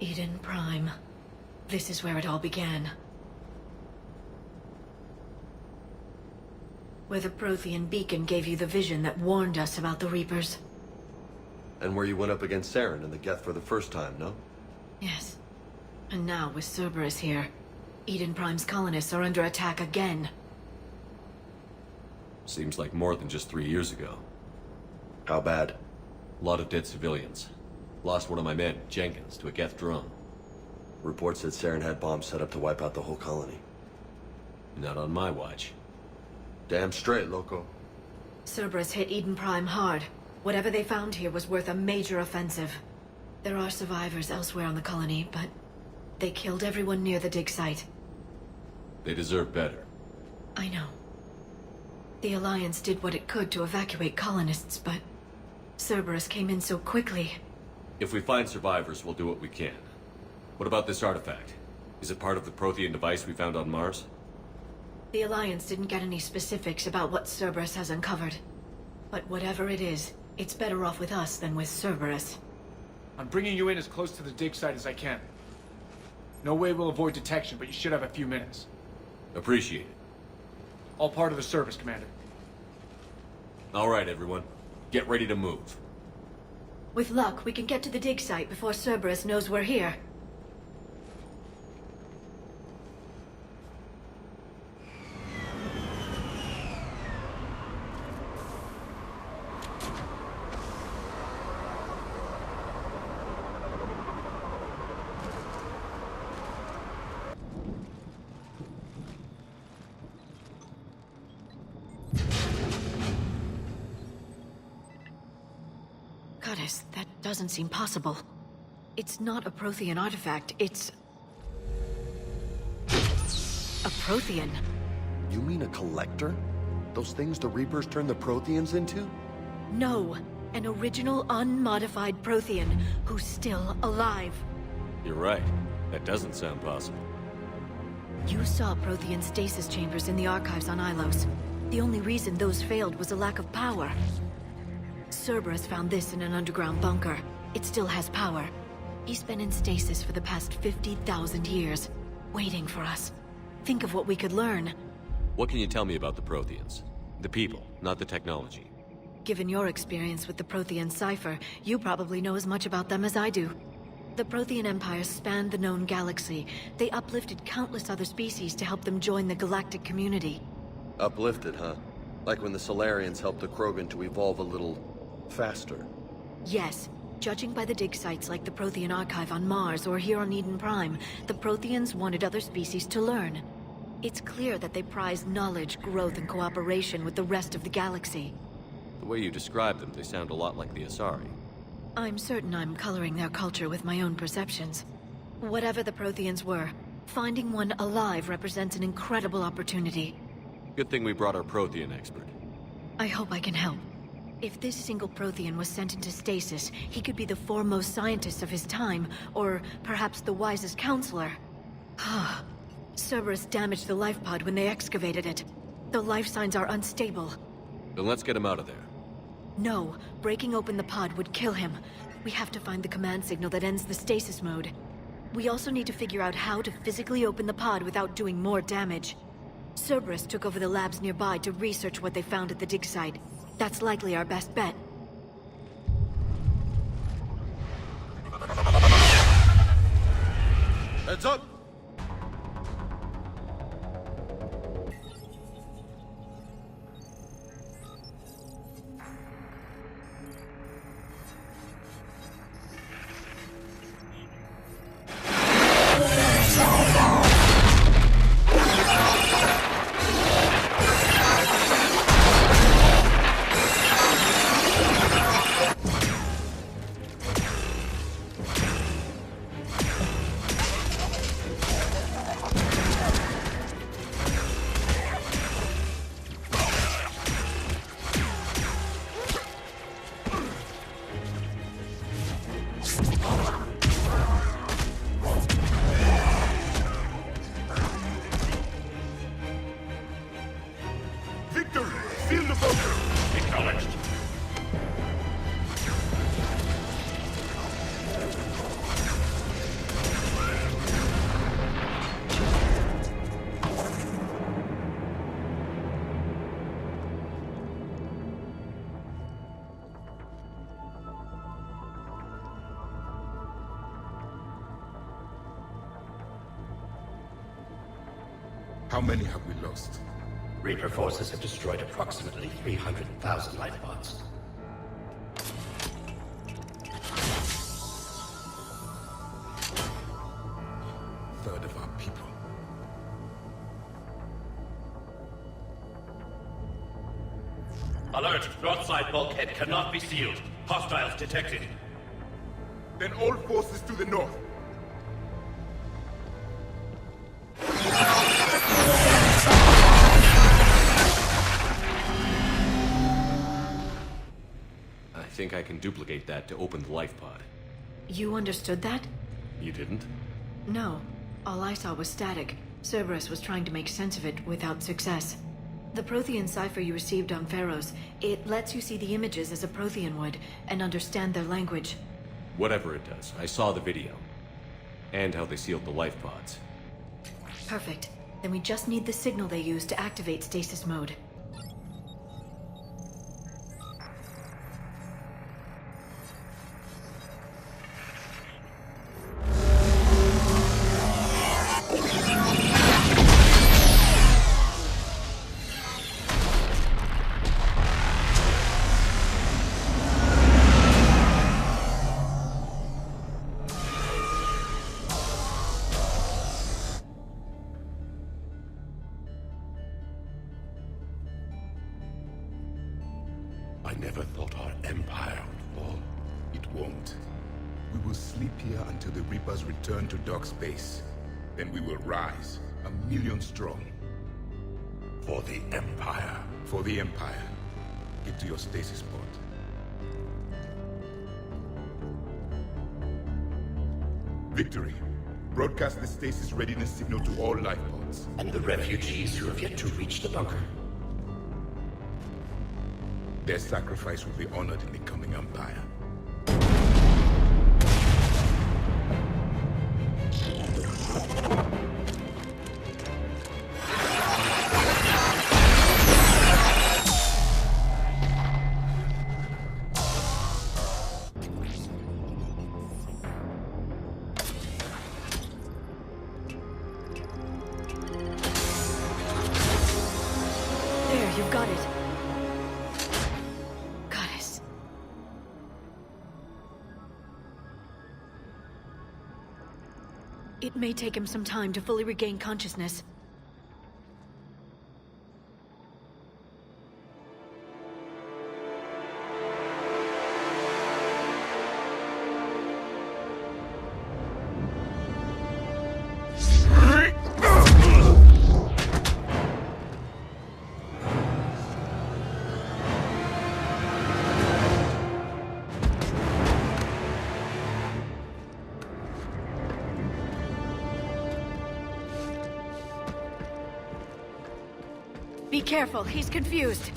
Eden Prime. This is where it all began. Where the Prothean beacon gave you the vision that warned us about the Reapers. And where you went up against Saren and the Geth for the first time, no? Yes. And now, with Cerberus here, Eden Prime's colonists are under attack again. Seems like more than just 3 years ago. How bad? A lot of dead civilians. Lost one of my men, Jenkins, to a Geth drone. Reports said Saren had bombs set up to wipe out the whole colony. Not on my watch. Damn straight, loco. Cerberus hit Eden Prime hard. Whatever they found here was worth a major offensive. There are survivors elsewhere on the colony, but they killed everyone near the dig site. They deserve better. I know. The Alliance did what it could to evacuate colonists, but Cerberus came in so quickly. If we find survivors, we'll do what we can. What about this artifact? Is it part of the Prothean device we found on Mars? The Alliance didn't get any specifics about what Cerberus has uncovered. But whatever it is, it's better off with us than with Cerberus. I'm bringing you in as close to the dig site as I can. No way we'll avoid detection, but you should have a few minutes. Appreciate it. All part of the service, Commander. All right, everyone. Get ready to move. With luck, we can get to the dig site before Cerberus knows we're here. Goddess, that doesn't seem possible. It's not a Prothean artifact, it's... a Prothean. You mean a collector? Those things the Reapers turned the Protheans into? No, an original unmodified Prothean who's still alive. You're right. That doesn't sound possible. You saw Prothean stasis chambers in the archives on Ilos. The only reason those failed was a lack of power. Cerberus found this in an underground bunker. It still has power. He's been in stasis for the past 50,000 years, waiting for us. Think of what we could learn. What can you tell me about the Protheans? The people, not the technology. Given your experience with the Prothean cipher, you probably know as much about them as I do. The Prothean Empire spanned the known galaxy. They uplifted countless other species to help them join the galactic community. Uplifted, huh? Like when the Solarians helped the Krogan to evolve a little... faster. Yes. Judging by the dig sites like the Prothean Archive on Mars or here on Eden Prime, the Protheans wanted other species to learn. It's clear that they prize knowledge, growth, and cooperation with the rest of the galaxy. The way you describe them, they sound a lot like the Asari. I'm certain I'm coloring their culture with my own perceptions. Whatever the Protheans were, finding one alive represents an incredible opportunity. Good thing we brought our Prothean expert. I hope I can help. If this single Prothean was sent into stasis, he could be the foremost scientist of his time, or perhaps the wisest counselor. Cerberus damaged the life pod when they excavated it. The life signs are unstable. Then let's get him out of there. No, breaking open the pod would kill him. We have to find the command signal that ends the stasis mode. We also need to figure out how to physically open the pod without doing more damage. Cerberus took over the labs nearby to research what they found at the dig site. That's likely our best bet. Heads up! How many have we lost? Reaper forces have destroyed approximately 300,000 life pods. Third of our people. Alert! Broadside bulkhead cannot be sealed. Hostiles detected. Then all forces to the north. I think I can duplicate that to open the life pod. You understood that? You didn't? No. All I saw was static. Cerberus was trying to make sense of it without success. The Prothean cipher you received on Pharaohs, it lets you see the images as a Prothean would, and understand their language. Whatever it does, I saw the video. And how they sealed the life pods. Perfect. Then we just need the signal they use to activate stasis mode. I never thought our empire would fall. It won't. We will sleep here until the Reapers return to dark space. Then we will rise, 1,000,000 strong. For the Empire. For the Empire. Get to your stasis pod. Victory. Broadcast the stasis readiness signal to all life pods. And the refugees who have yet to reach the bunker. Their sacrifice will be honored in the coming Empire. There, you've got it. Goddess. It may take him some time to fully regain consciousness. Be careful, he's confused.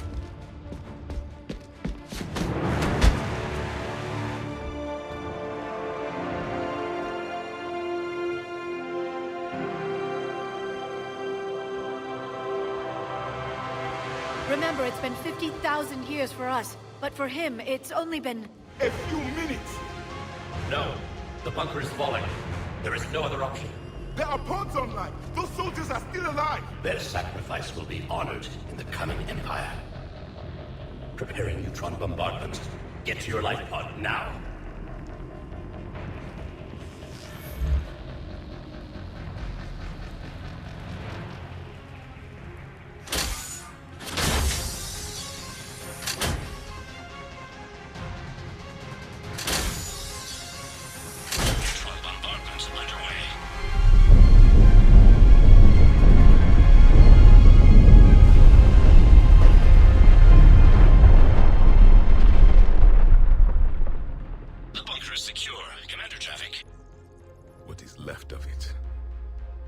Remember, it's been 50,000 years for us, but for him, it's only been... A few minutes! No. The bunker is falling. There is no other option. There are pods online! Those soldiers are still alive! Their sacrifice will be honored in the coming Empire. Preparing neutron bombardment. Get to your life pod now. Neutron bombardment underway. The bunker is secure, Commander Javik. What is left of it?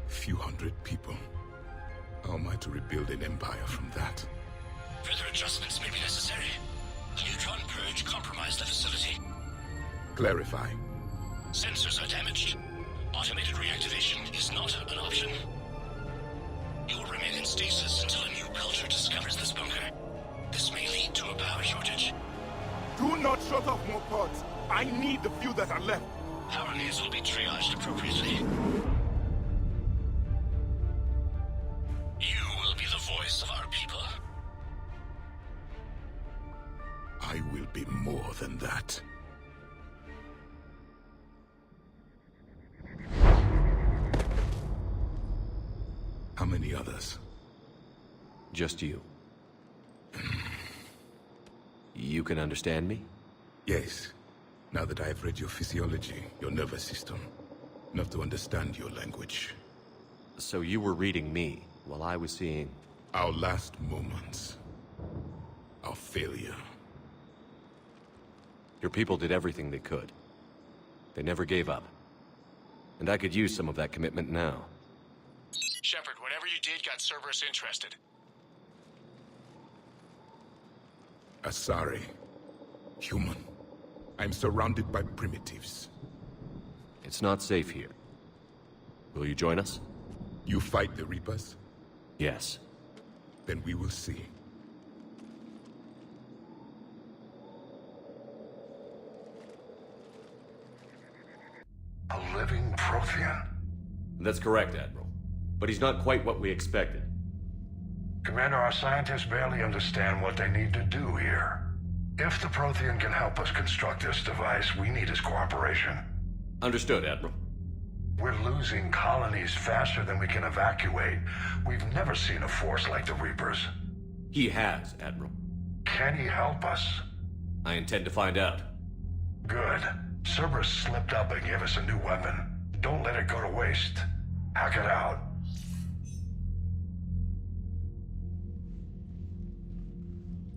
A few hundred people. How am I to rebuild an empire from that? Further adjustments may be necessary. The neutron purge compromised the facility. Clarify. Sensors are damaged. Automated reactivation is not an option. You will remain in stasis until a new culture discovers this bunker. This may lead to a power shortage. Do not shut off more pods! I need the few that are left! Power needs will be triaged appropriately. any others. Just you. You can understand me? Yes. Now that I have read your physiology, your nervous system, enough to understand your language. So you were reading me, while I was seeing... Our last moments. Our failure. Your people did everything they could. They never gave up. And I could use some of that commitment now. Shepard, whatever you did got Cerberus interested. Asari. Human. I'm surrounded by primitives. It's not safe here. Will you join us? You fight the Reapers? Yes. Then we will see. A living Prothean? That's correct, Admiral. But he's not quite what we expected. Commander, our scientists barely understand what they need to do here. If the Prothean can help us construct this device, we need his cooperation. Understood, Admiral. We're losing colonies faster than we can evacuate. We've never seen a force like the Reapers. He has, Admiral. Can he help us? I intend to find out. Good. Cerberus slipped up and gave us a new weapon. Don't let it go to waste. Hack it out.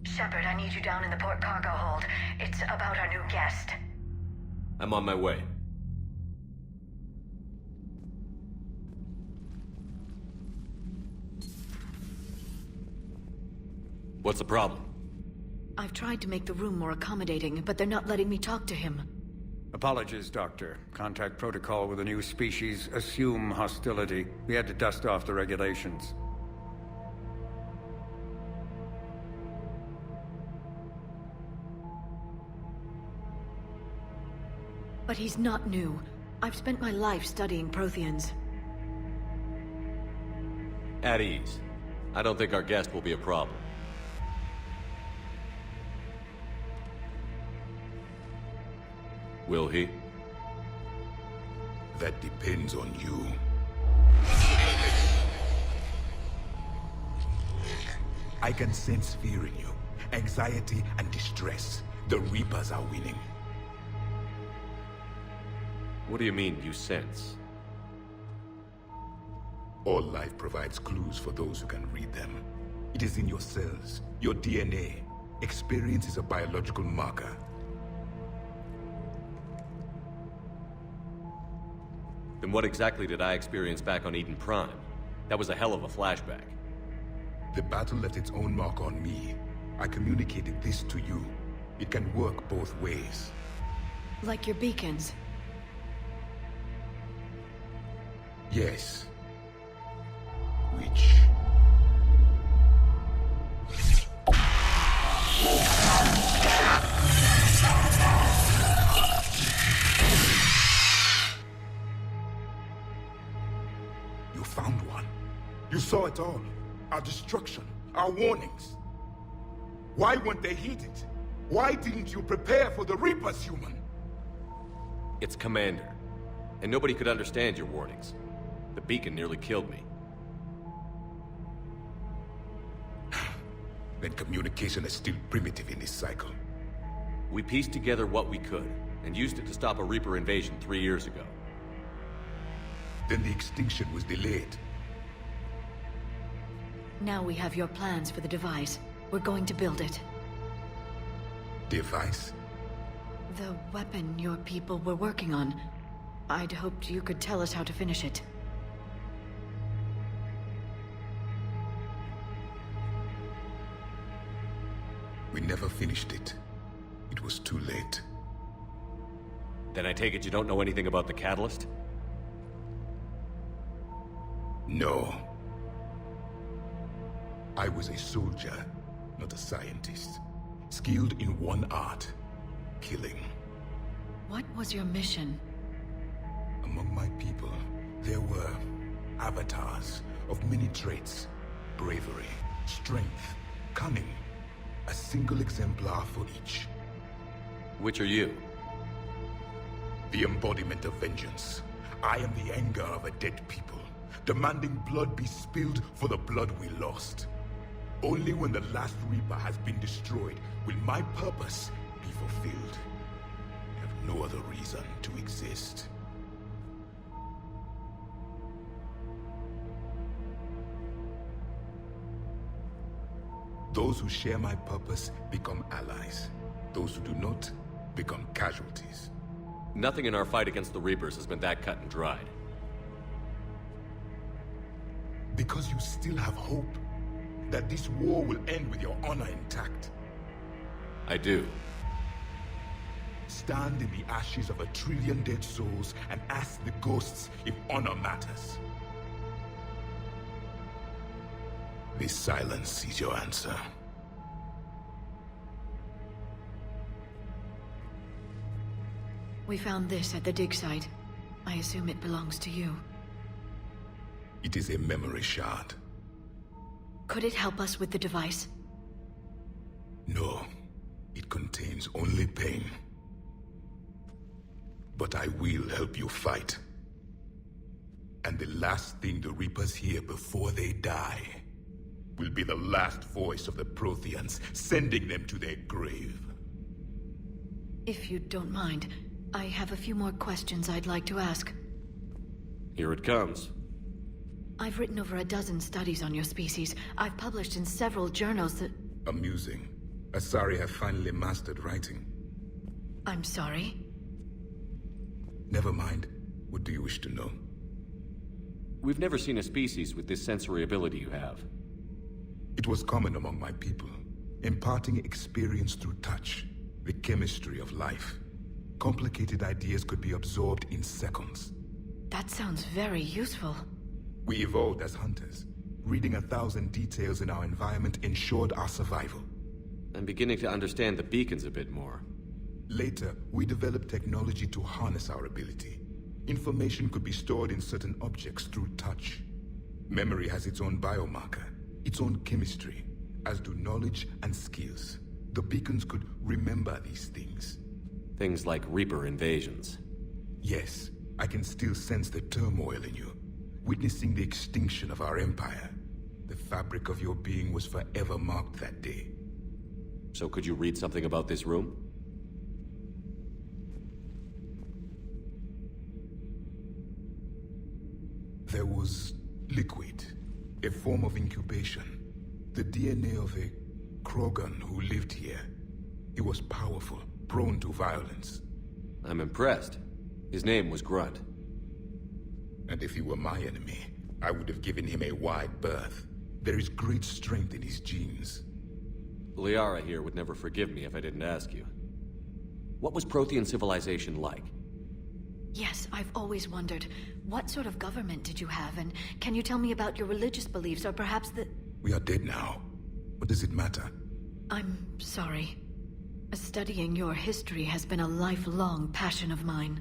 Shepard, I need you down in the port cargo hold. It's about our new guest. I'm on my way. What's the problem? I've tried to make the room more accommodating, but they're not letting me talk to him. Apologies, Doctor. Contact protocol with a new species. Assume hostility. We had to dust off the regulations. But he's not new. I've spent my life studying Protheans. At ease. I don't think our guest will be a problem. Will he? That depends on you. I can sense fear in you. Anxiety and distress. The Reapers are winning. What do you mean, you sense? All life provides clues for those who can read them. It is in your cells, your DNA. Experience is a biological marker. Then what exactly did I experience back on Eden Prime? That was a hell of a flashback. The battle left its own mark on me. I communicated this to you. It can work both ways. Like your beacons. Yes. Which... You found one. You saw it all. Our destruction, our warnings. Why weren't they heeded? Why didn't you prepare for the Reapers, human? It's Commander. And nobody could understand your warnings. The beacon nearly killed me. Then communication is still primitive in this cycle. We pieced together what we could, and used it to stop a Reaper invasion 3 years ago. Then the extinction was delayed. Now we have your plans for the device. We're going to build it. Device? The weapon your people were working on. I'd hoped you could tell us how to finish it. We never finished it. It was too late. Then I take it you don't know anything about the catalyst? No. I was a soldier, not a scientist. Skilled in one art, killing. What was your mission? Among my people, there were avatars of many traits. Bravery, strength, cunning. A single exemplar for each. Which are you? The embodiment of vengeance. I am the anger of a dead people. demanding blood be spilled for the blood we lost. Only when the last Reaper has been destroyed will my purpose be fulfilled. I have no other reason to exist. Those who share my purpose become allies. Those who do not become casualties. Nothing in our fight against the Reapers has been that cut and dried. Because you still have hope that this war will end with your honor intact. I do. Stand in the ashes of 1 trillion dead souls and ask the ghosts if honor matters. This silence is your answer. We found this at the dig site. I assume it belongs to you. It is a memory shard. Could it help us with the device? No, it contains only pain. But I will help you fight. And the last thing the Reapers hear before they die will be the last voice of the Protheans, sending them to their grave. If you don't mind, I have a few more questions I'd like to ask. Here it comes. I've written over a dozen studies on your species. I've published in several journals that... Amusing. Asari have finally mastered writing. I'm sorry? Never mind. What do you wish to know? We've never seen a species with this sensory ability you have. It was common among my people, imparting experience through touch, the chemistry of life. Complicated ideas could be absorbed in seconds. That sounds very useful. We evolved as hunters. Reading 1,000 details in our environment ensured our survival. I'm beginning to understand the beacons a bit more. Later, we developed technology to harness our ability. Information could be stored in certain objects through touch. Memory has its own biomarker, its own chemistry, as do knowledge and skills. The beacons could remember these things. Things like Reaper invasions. Yes, I can still sense the turmoil in you, witnessing the extinction of our empire. The fabric of your being was forever marked that day. So could you read something about this room? There was liquid, a form of incubation. The DNA of a Krogan who lived here. He was powerful, prone to violence. I'm impressed. His name was Grunt. And if he were my enemy, I would have given him a wide berth. There is great strength in his genes. Liara here would never forgive me if I didn't ask you. What was Prothean civilization like? Yes, I've always wondered, what sort of government did you have, and can you tell me about your religious beliefs, or perhaps the... We are dead now. What does it matter? I'm sorry. Studying your history has been a lifelong passion of mine.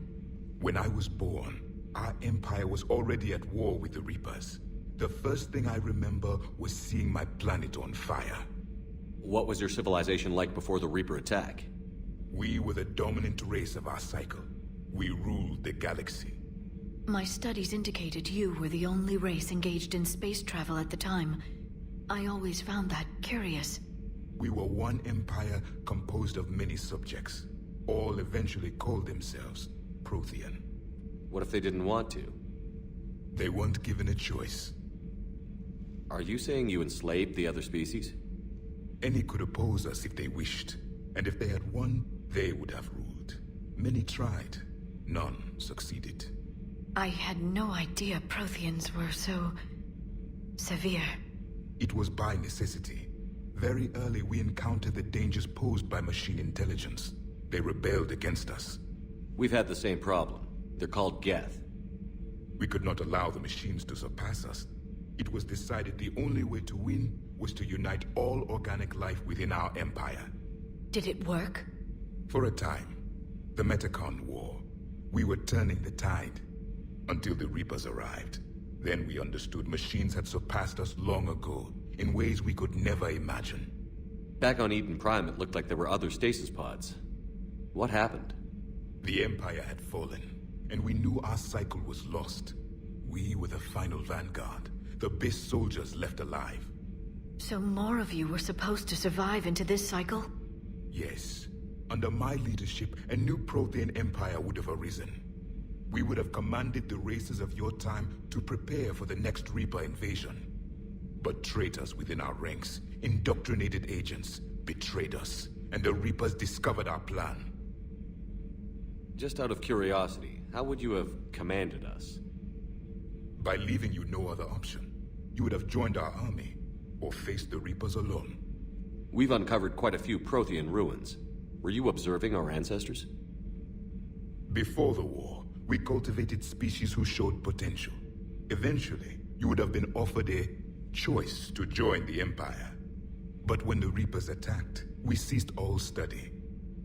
When I was born, our empire was already at war with the Reapers. The first thing I remember was seeing my planet on fire. What was your civilization like before the Reaper attack? We were the dominant race of our cycle. We ruled the galaxy. My studies indicated you were the only race engaged in space travel at the time. I always found that curious. We were one empire composed of many subjects. All eventually called themselves Prothean. What if they didn't want to? They weren't given a choice. Are you saying you enslaved the other species? Any could oppose us if they wished. And if they had won, they would have ruled. Many tried. None succeeded. I had no idea Protheans were so... severe. It was by necessity. Very early we encountered the dangers posed by machine intelligence. They rebelled against us. We've had the same problem. They're called Geth. We could not allow the machines to surpass us. It was decided the only way to win was to unite all organic life within our empire. Did it work? For a time. The Metacon War. We were turning the tide. Until the Reapers arrived. Then we understood machines had surpassed us long ago, in ways we could never imagine. Back on Eden Prime, it looked like there were other stasis pods. What happened? The Empire had fallen, and we knew our cycle was lost. We were the final vanguard, the best soldiers left alive. So more of you were supposed to survive into this cycle? Yes. Under my leadership, a new Prothean empire would have arisen. We would have commanded the races of your time to prepare for the next Reaper invasion. But traitors within our ranks, indoctrinated agents, betrayed us, and the Reapers discovered our plan. Just out of curiosity, how would you have commanded us? By leaving you no other option. You would have joined our army, or faced the Reapers alone. We've uncovered quite a few Prothean ruins. Were you observing our ancestors? Before the war, we cultivated species who showed potential. Eventually, you would have been offered a choice to join the Empire. But when the Reapers attacked, we ceased all study.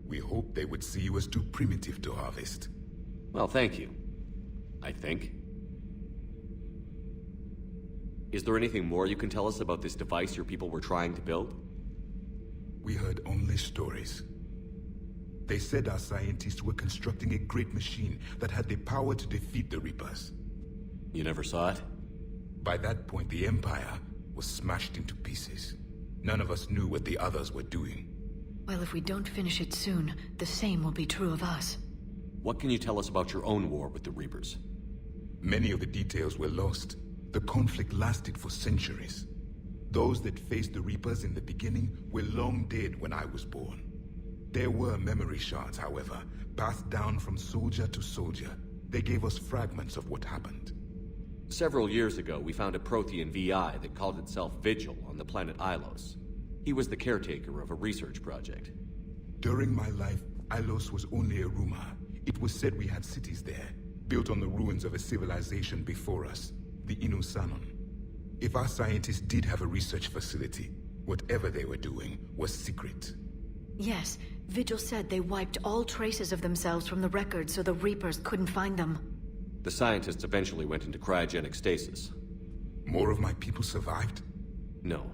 We hoped they would see you as too primitive to harvest. Well, thank you. I think. Is there anything more you can tell us about this device your people were trying to build? We heard only stories. They said our scientists were constructing a great machine that had the power to defeat the Reapers. You never saw it? By that point, the Empire was smashed into pieces. None of us knew what the others were doing. Well, if we don't finish it soon, the same will be true of us. What can you tell us about your own war with the Reapers? Many of the details were lost. The conflict lasted for centuries. Those that faced the Reapers in the beginning were long dead when I was born. There were memory shards, however, passed down from soldier to soldier. They gave us fragments of what happened. Several years ago, we found a Prothean VI that called itself Vigil on the planet Ilos. He was the caretaker of a research project. During my life, Ilos was only a rumor. It was said we had cities there, built on the ruins of a civilization before us, the Inusanon. If our scientists did have a research facility, whatever they were doing was secret. Yes, Vigil said they wiped all traces of themselves from the records so the Reapers couldn't find them. The scientists eventually went into cryogenic stasis. More of my people survived? No,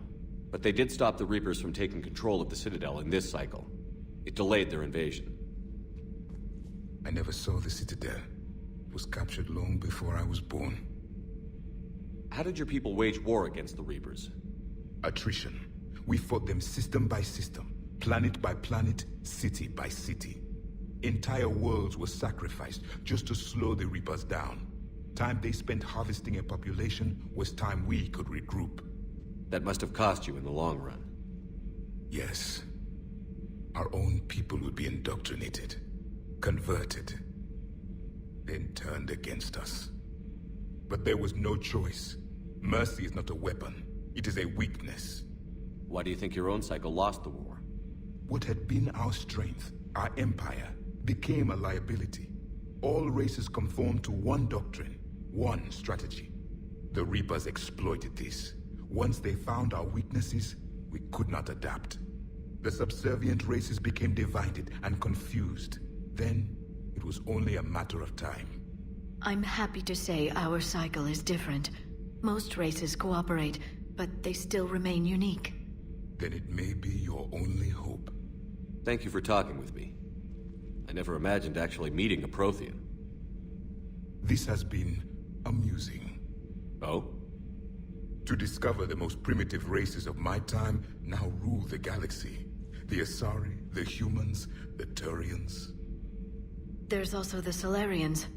but they did stop the Reapers from taking control of the Citadel in this cycle. It delayed their invasion. I never saw the Citadel. It was captured long before I was born. How did your people wage war against the Reapers? Attrition. We fought them system by system, planet by planet, city by city. Entire worlds were sacrificed just to slow the Reapers down. Time they spent harvesting a population was time we could regroup. That must have cost you in the long run. Yes. Our own people would be indoctrinated, converted, then turned against us. But there was no choice. Mercy is not a weapon. It is a weakness. Why do you think your own cycle lost the war? What had been our strength, our empire, became a liability. All races conformed to one doctrine, one strategy. The Reapers exploited this. Once they found our weaknesses, we could not adapt. The subservient races became divided and confused. Then, it was only a matter of time. I'm happy to say our cycle is different. Most races cooperate, but they still remain unique. Then it may be your only hope. Thank you for talking with me. I never imagined actually meeting a Prothean. This has been amusing. Oh? To discover the most primitive races of my time now rule the galaxy. The Asari, the humans, the Turians. There's also the Solarians.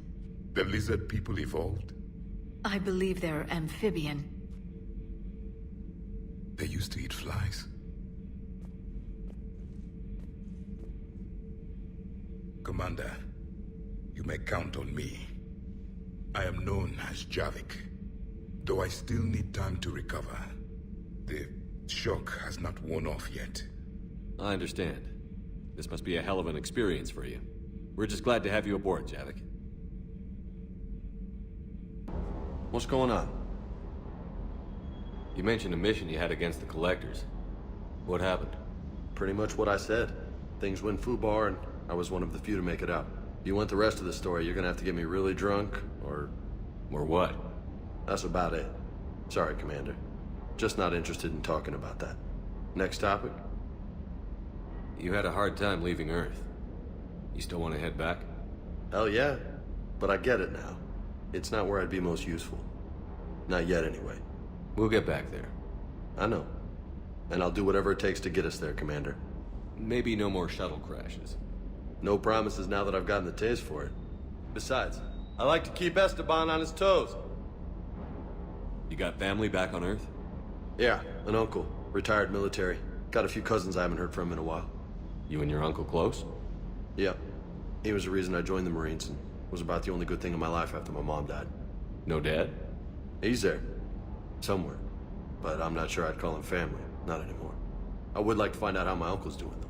The lizard people evolved. I believe they're amphibian. They used to eat flies. Commander, you may count on me. I am known as Javik, though I still need time to recover. The shock has not worn off yet. I understand. This must be a hell of an experience for you. We're just glad to have you aboard, Javik. What's going on? You mentioned a mission you had against the Collectors. What happened? Pretty much what I said. Things went foobar, and I was one of the few to make it out. If you want the rest of the story, you're gonna have to get me really drunk, or... Or what? That's about it. Sorry, Commander. Just not interested in talking about that. Next topic? You had a hard time leaving Earth. You still want to head back? Hell yeah. But I get it now. It's not where I'd be most useful. Not yet, anyway. We'll get back there. I know. And I'll do whatever it takes to get us there, Commander. Maybe no more shuttle crashes. No promises now that I've gotten the taste for it. Besides, I like to keep Esteban on his toes. You got family back on Earth? Yeah, an uncle. Retired military. Got a few cousins I haven't heard from in a while. You and your uncle close? Yeah. He was the reason I joined the Marines and was about the only good thing in my life after my mom died. No dad? He's there. Somewhere. But I'm not sure I'd call him family. Not anymore. I would like to find out how my uncle's doing, though.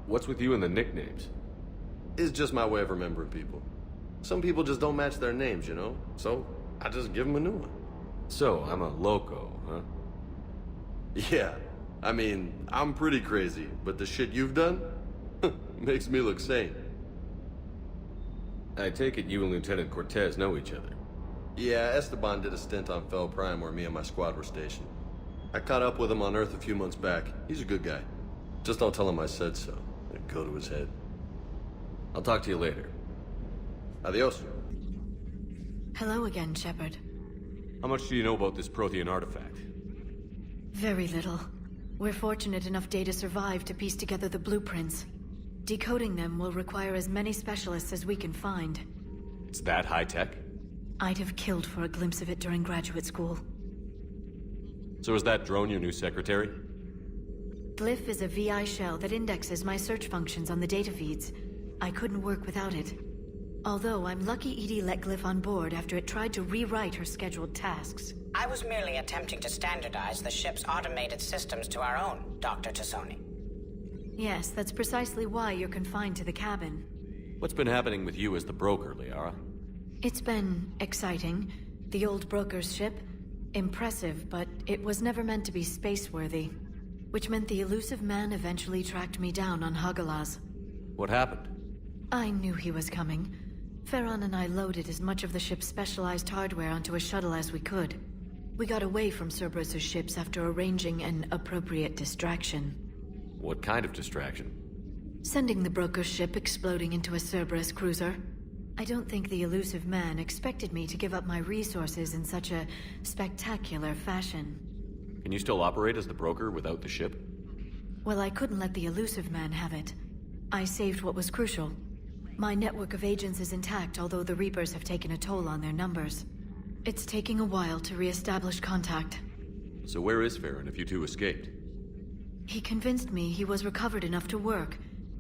What's with you and the nicknames? It's just my way of remembering people. Some people just don't match their names, you know? So, I just give them a new one. So, I'm a loco, huh? Yeah. I mean, I'm pretty crazy, but the shit you've done makes me look sane. I take it you and Lieutenant Cortez know each other. Yeah, Esteban did a stint on Fel Prime where me and my squad were stationed. I caught up with him on Earth a few months back. He's a good guy. Just don't tell him I said so. It'd go to his head. I'll talk to you later. Adios. Hello again, Shepard. How much do you know about this Prothean artifact? Very little. We're fortunate enough Data survived to piece together the blueprints. Decoding them will require as many specialists as we can find. It's that high-tech? I'd have killed for a glimpse of it during graduate school. So is that drone your new secretary? Glyph is a VI shell that indexes my search functions on the data feeds. I couldn't work without it. Although I'm lucky EDI let Glyph on board after it tried to rewrite her scheduled tasks. I was merely attempting to standardize the ship's automated systems to our own, Dr. Tassoni. Yes, that's precisely why you're confined to the cabin. What's been happening with you as the broker, Liara? It's been exciting. The old broker's ship, impressive, but it was never meant to be space-worthy. Which meant the elusive man eventually tracked me down on Hagalaz. What happened? I knew he was coming. Farron and I loaded as much of the ship's specialized hardware onto a shuttle as we could. We got away from Cerberus' ships after arranging an appropriate distraction. What kind of distraction? Sending the broker's ship exploding into a Cerberus cruiser. I don't think the elusive man expected me to give up my resources in such a spectacular fashion. Can you still operate as the broker without the ship? Well, I couldn't let the elusive man have it. I saved what was crucial. My network of agents is intact, although the Reapers have taken a toll on their numbers. It's taking a while to re-establish contact. So where is Farron if you two escaped? He convinced me he was recovered enough to work,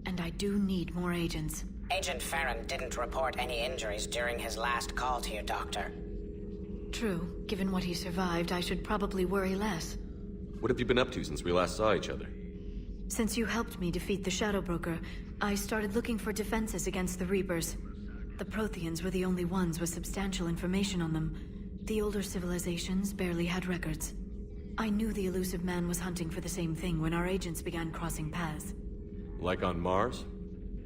and I do need more agents. Agent Farron didn't report any injuries during his last call to you, Doctor. True. Given what he survived, I should probably worry less. What have you been up to since we last saw each other? Since you helped me defeat the Shadow Broker, I started looking for defenses against the Reapers. The Protheans were the only ones with substantial information on them. The older civilizations barely had records. I knew the elusive man was hunting for the same thing when our agents began crossing paths. Like on Mars?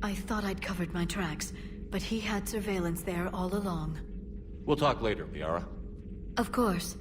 I thought I'd covered my tracks, but he had surveillance there all along. We'll talk later, Liara. Of course.